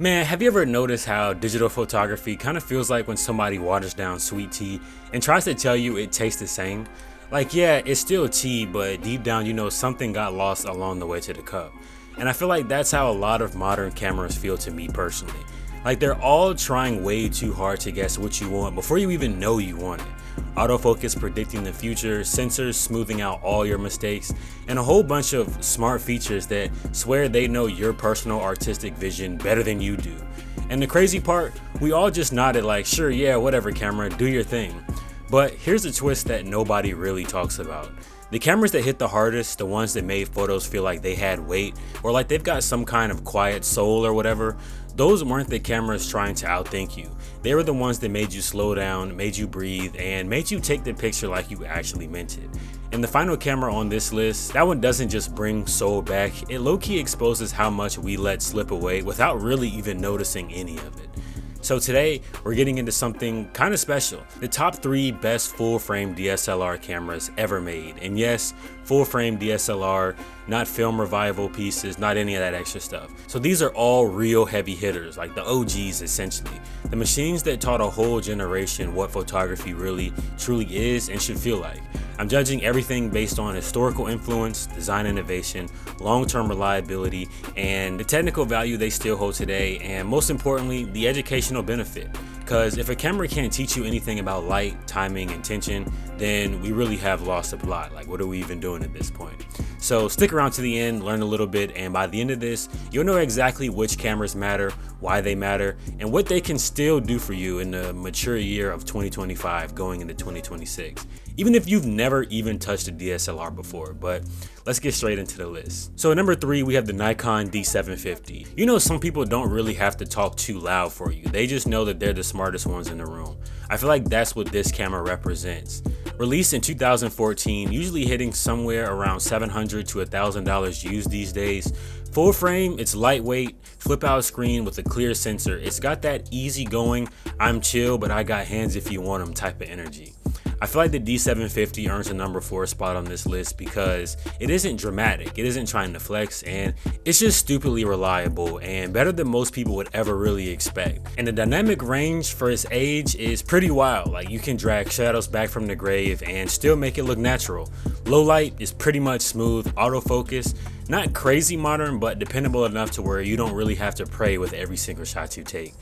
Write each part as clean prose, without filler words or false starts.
Man, have you ever noticed how digital photography kind of feels like when somebody waters down sweet tea and tries to tell you it tastes the same? Like, yeah, it's still tea, but deep down you know something got lost along the way to the cup. And I feel like that's how a lot of modern cameras feel to me personally. Like they're all trying way too hard to guess what you want before you even know you want it. Autofocus predicting the future, sensors smoothing out all your mistakes, and a whole bunch of smart features that swear they know your personal artistic vision better than you do. And the crazy part, we all just nodded like, sure, yeah, whatever camera, do your thing. But here's a twist that nobody really talks about. The cameras that hit the hardest, the ones that made photos feel like they had weight or like they've got some kind of quiet soul or whatever, those weren't the cameras trying to outthink you. They were the ones that made you slow down, made you breathe, and made you take the picture like you actually meant it. And the final camera on this list, that one doesn't just bring soul back, it low-key exposes how much we let slip away without really even noticing any of it. So today, we're getting into something kind of special. The top 3 best full-frame DSLR cameras ever made. And yes, full-frame DSLR, not film revival pieces, not any of that extra stuff. So these are all real heavy hitters, like the OGs essentially. The machines that taught a whole generation what photography really, truly is and should feel like. I'm judging everything based on historical influence, design innovation, long-term reliability, and the technical value they still hold today, and most importantly, the educational benefit. Because if a camera can't teach you anything about light, timing, and tension, then we really have lost the plot. Like, what are we even doing at this point? So stick around to the end, learn a little bit, and by the end of this, you'll know exactly which cameras matter, why they matter, and what they can still do for you in the mature year of 2025 going into 2026. Even if you've never even touched a DSLR before, but let's get straight into the list. So at number 3, we have the Nikon D750. You know, some people don't really have to talk too loud for you. They just know that they're the smartest ones in the room. I feel like that's what this camera represents. Released in 2014, usually hitting somewhere around $700 to $1,000 used these days. Full frame, it's lightweight, flip out screen with a clear sensor. It's got that easygoing, I'm chill, but I got hands if you want them type of energy. I feel like the D750 earns a number 4 spot on this list because it isn't dramatic, it isn't trying to flex, and it's just stupidly reliable and better than most people would ever really expect. And the dynamic range for its age is pretty wild. Like, you can drag shadows back from the grave and still make it look natural. Low light is pretty much smooth, autofocus, not crazy modern, but dependable enough to where you don't really have to pray with every single shot you take.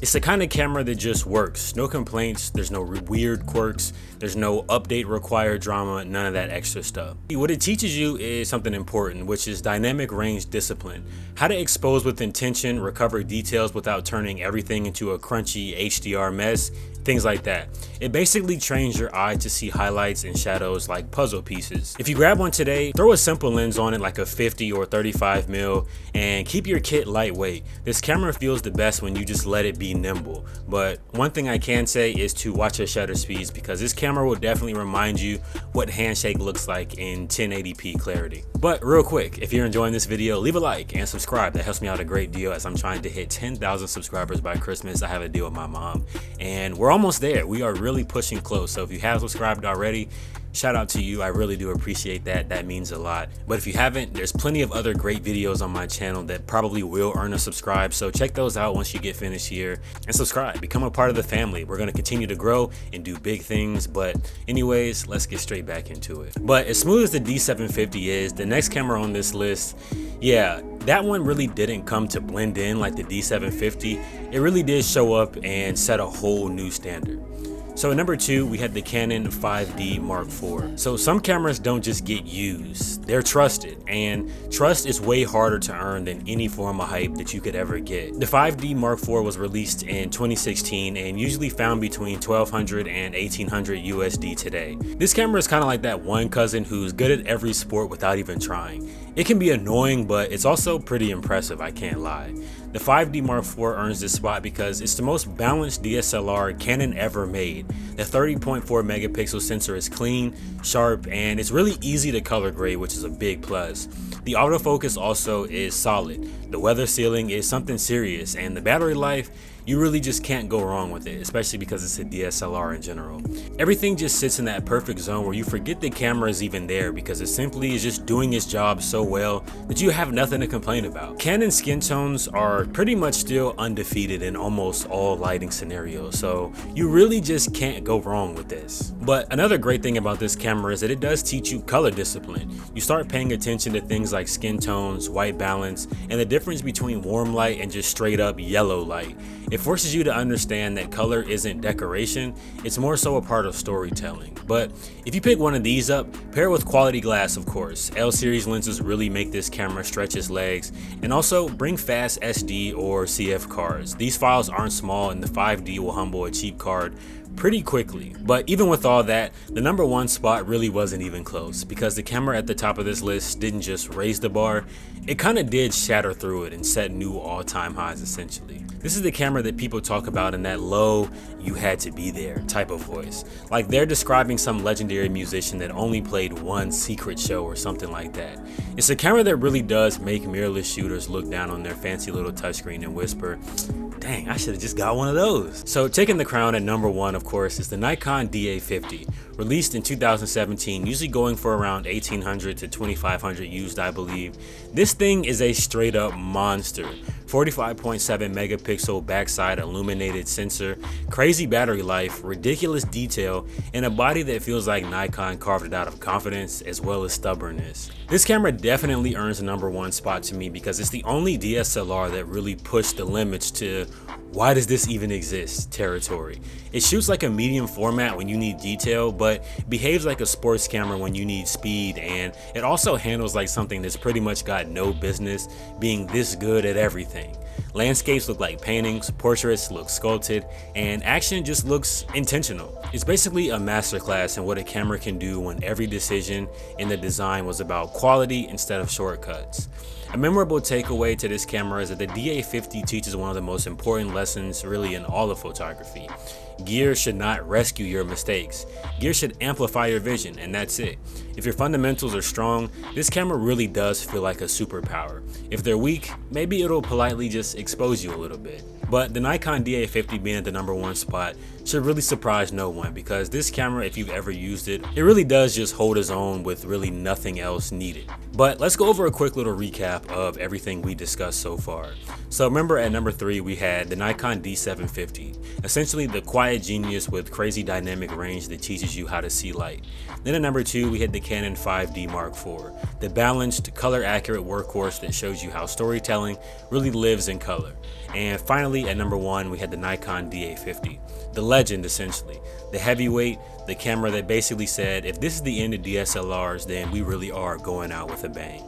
It's the kind of camera that just works. No complaints, there's no weird quirks, there's no update required drama, none of that extra stuff. What it teaches you is something important, which is dynamic range discipline. How to expose with intention, recover details without turning everything into a crunchy HDR mess, things like that. It basically trains your eye to see highlights and shadows like puzzle pieces. If you grab one today, throw a simple lens on it like a 50 or 35 mil and keep your kit lightweight. This camera feels the best when you just let it be nimble. But one thing I can say is to watch your shutter speeds, because this camera will definitely remind you what handshake looks like in 1080p clarity. But real quick, if you're enjoying this video, leave a like and subscribe. That helps me out a great deal as I'm trying to hit 10,000 subscribers by Christmas. I have a deal with my mom and we're almost there. We are really pushing close. So if you have subscribed already, shout out to you. I really do appreciate that. That means a lot. But if you haven't, there's plenty of other great videos on my channel that probably will earn a subscribe. So check those out once you get finished here and subscribe. Become a part of the family. We're going to continue to grow and do big things. But anyways, let's get straight back into it. But as smooth as the D750 is, the next camera on this list, yeah, that one really didn't come to blend in like the D750. It really did show up and set a whole new standard. So at number 2, we had the Canon 5D Mark IV. So some cameras don't just get used, they're trusted, and trust is way harder to earn than any form of hype that you could ever get. The 5D Mark IV was released in 2016 and usually found between $1,200 and $1,800 USD today. This camera is kind of like that one cousin who's good at every sport without even trying. It can be annoying, but it's also pretty impressive, I can't lie. The 5D Mark IV earns this spot because it's the most balanced DSLR Canon ever made. The 30.4 megapixel sensor is clean, sharp, and it's really easy to color grade, which is a big plus. The autofocus also is solid. The weather sealing is something serious, and the battery life, you really just can't go wrong with it, especially because it's a DSLR in general. Everything just sits in that perfect zone where you forget the camera is even there because it simply is just doing its job so well that you have nothing to complain about. Canon skin tones are pretty much still undefeated in almost all lighting scenarios, so you really just can't go wrong with this. But another great thing about this camera is that it does teach you color discipline. You start paying attention to things like skin tones, white balance, and the difference between warm light and just straight up yellow light. It forces you to understand that color isn't decoration, it's more so a part of storytelling. But if you pick one of these up, pair it with quality glass of course. L-series lenses really make this camera stretch its legs, and also bring fast SD or CF cards. These files aren't small and the 5D will humble a cheap card pretty quickly. But even with all that, the number one spot really wasn't even close, because the camera at the top of this list didn't just raise the bar, it kind of did shatter through it and set new all-time highs essentially. This is the camera that people talk about in that low, you had to be there type of voice. Like they're describing some legendary musician that only played one secret show or something like that. It's a camera that really does make mirrorless shooters look down on their fancy little touchscreen and whisper, dang, I should have just got one of those. So taking the crown at number one, of course, is the Nikon D850, released in 2017, usually going for around $1,800 to $2,500 used, I believe. This thing is a straight up monster. 45.7 megapixel backside illuminated sensor, crazy battery life, ridiculous detail, and a body that feels like Nikon carved it out of confidence as well as stubbornness. This camera definitely earns the number one spot to me because it's the only DSLR that really pushed the limits to why does this even exist territory. It shoots like a medium format when you need detail, but behaves like a sports camera when you need speed, and it also handles like something that's pretty much got no business being this good at everything. Landscapes look like paintings, portraits look sculpted, and action just looks intentional. It's basically a masterclass in what a camera can do when every decision in the design was about quality instead of shortcuts. A memorable takeaway to this camera is that the D850 teaches one of the most important lessons really in all of photography. Gear should not rescue your mistakes. Gear should amplify your vision, and that's it. If your fundamentals are strong, this camera really does feel like a superpower. If they're weak, maybe it'll politely just expose you a little bit. But the Nikon D850 being at the number one spot should really surprise no one, because this camera, if you've ever used it, it really does just hold its own with really nothing else needed. But let's go over a quick little recap of everything we discussed so far. So remember, at number 3 we had the Nikon D750, essentially the quiet genius with crazy dynamic range that teaches you how to see light. Then at number 2 we had the Canon 5D Mark IV, the balanced, color accurate workhorse that shows you how storytelling really lives in color. And finally at number 1 we had the Nikon D850, the legend essentially, the heavyweight, the camera that basically said, if this is the end of DSLRs, then we really are going out with a bang.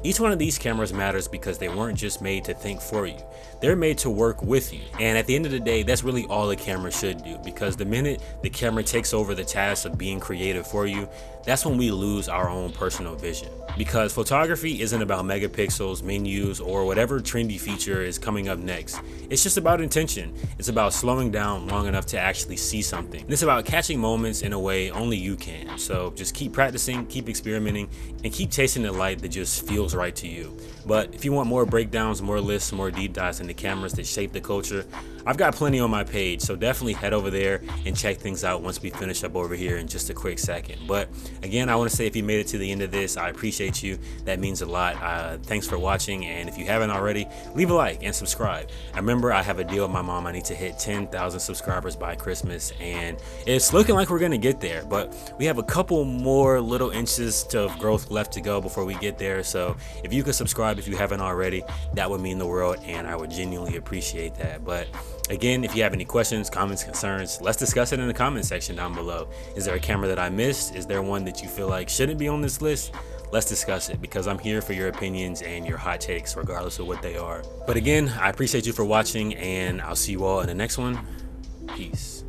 Each one of these cameras matters because they weren't just made to think for you. They're made to work with you. And at the end of the day, that's really all a camera should do, because the minute the camera takes over the task of being creative for you, that's when we lose our own personal vision. Because photography isn't about megapixels, menus, or whatever trendy feature is coming up next. It's just about intention. It's about slowing down long enough to actually see something. And it's about catching moments in a way only you can. So just keep practicing, keep experimenting, and keep chasing the light that just feels right to you. But if you want more breakdowns, more lists, more deep dives into cameras that shape the culture, I've got plenty on my page, so definitely head over there and check things out once we finish up over here in just a quick second. But again, I want to say, if you made it to the end of this, I appreciate you. That means a lot. Thanks for watching, and if you haven't already, leave a like and subscribe. I remember I have a deal with my mom. I need to hit 10,000 subscribers by Christmas, and it's looking like we're gonna get there, but we have a couple more little inches of growth left to go before we get there. So if you could subscribe if you haven't already, that would mean the world, and I would genuinely appreciate that. But again, if you have any questions, comments, concerns, let's discuss it in the comment section down below. Is there a camera that I missed? Is there one that you feel like shouldn't be on this list? Let's discuss it, because I'm here for your opinions and your hot takes regardless of what they are. But again, I appreciate you for watching, and I'll see you all in the next one. Peace.